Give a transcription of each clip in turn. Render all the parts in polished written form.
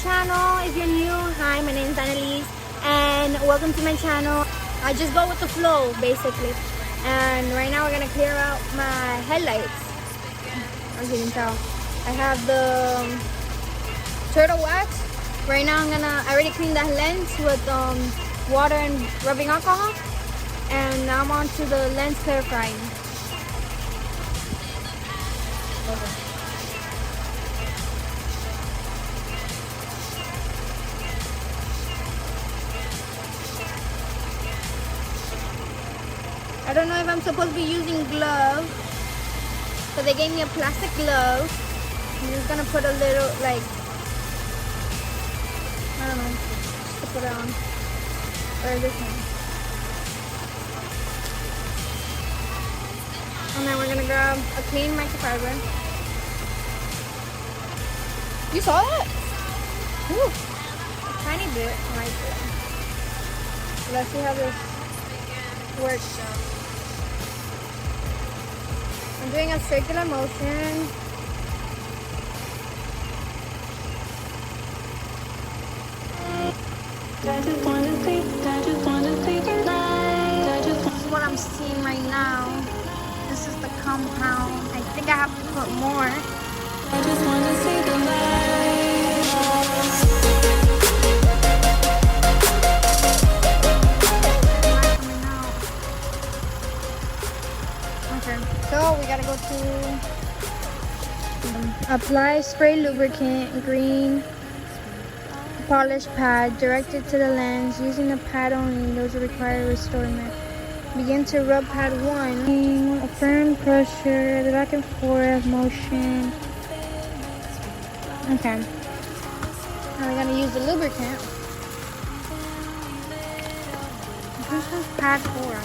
channel. If you're new, hi, my name is Analizzoe and welcome to my channel. I just go with the flow basically, and right now we're gonna clear out my headlights. As you can tell, I have the turtle wax. Right now I already cleaned that lens with water and rubbing alcohol, and now I'm on to the lens clarifying. I don't know if I'm supposed to be using gloves, but they gave me a plastic glove. I'm just gonna put a little, like, I don't know, just to put it on. Or this one. And then we're gonna grab a clean microfiber. You saw that? Ooh, a tiny bit right there. Let's see how this works. I'm doing a circular motion. This is what I'm seeing right now. This is the compound. I think I have to put more. I just want to see the light. Okay, so we gotta go to apply spray lubricant, green polish pad directed to the lens. Using the pad only, those are required restorement. Begin to rub pad 1. A firm pressure, the back and forth motion. Okay. Now we're gonna use the lubricant. This is pad 4.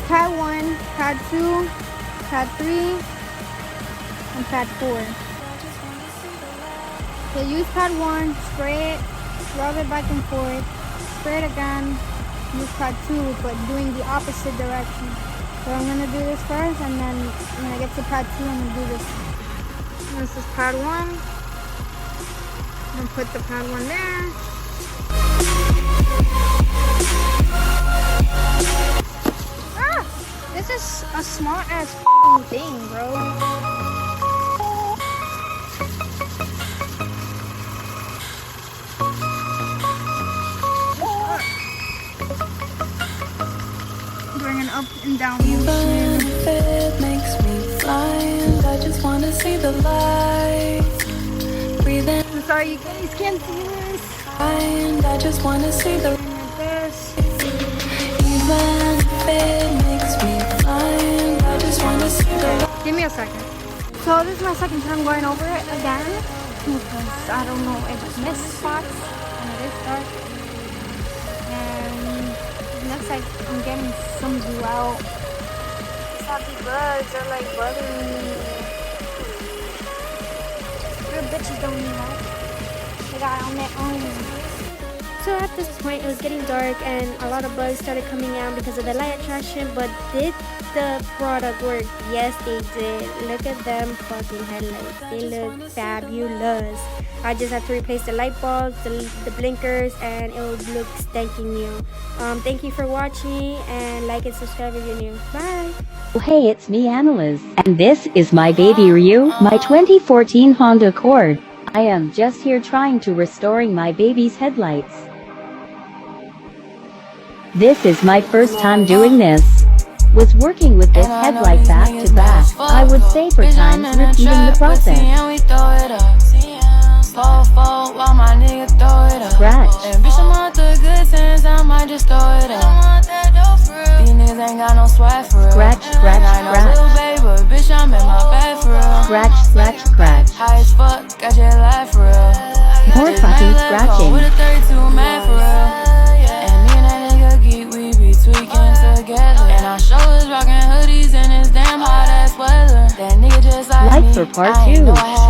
Pad 1, pad 2, pad 3, and pad 4. So use pad 1, spray it, rub it back and forth, spray it again, use pad 2, but doing the opposite direction. So I'm going to do this first, and then when I get to pad 2, I'm going to do this. This is pad 1. I'm going to put the pad 1 there. This is a small ass thing, bro. Doing an up and down motion. It makes me blind. I just want to see the light. Breathe in. I'm sorry, you guys can't see this. And I just want to see the this. Even if it makes me blind, I just want to see the. Give me a second. So this is my second time going over it again because I don't know if I missed spots and it is dark. And it looks like I'm getting some blue out. These happy bugs are like bothering me. Real bitches don't need that. They got on their own. So at this point it was getting dark and a lot of bugs started coming out because of the light attraction, but did the product work? Yes, they did. Look at them fucking headlights. They look fabulous. I just have to replace the light bulbs, the blinkers, and it will look stanking new. Thank you for watching, and like and subscribe if you're new. Bye. Hey, it's me, Analizzoe, and this is my baby Ryu, my 2014 Honda Accord. I am just here trying to restoring my baby's headlights. This is my first time doing this. Was working with this headlight back to back. I would say for times repeating the process. Scratch. Scratch, scratch, scratch. Scratch, scratch, scratch. More fucking scratching. Together. And our show is rocking hoodies in this damn hot ass weather. for part I 2. know I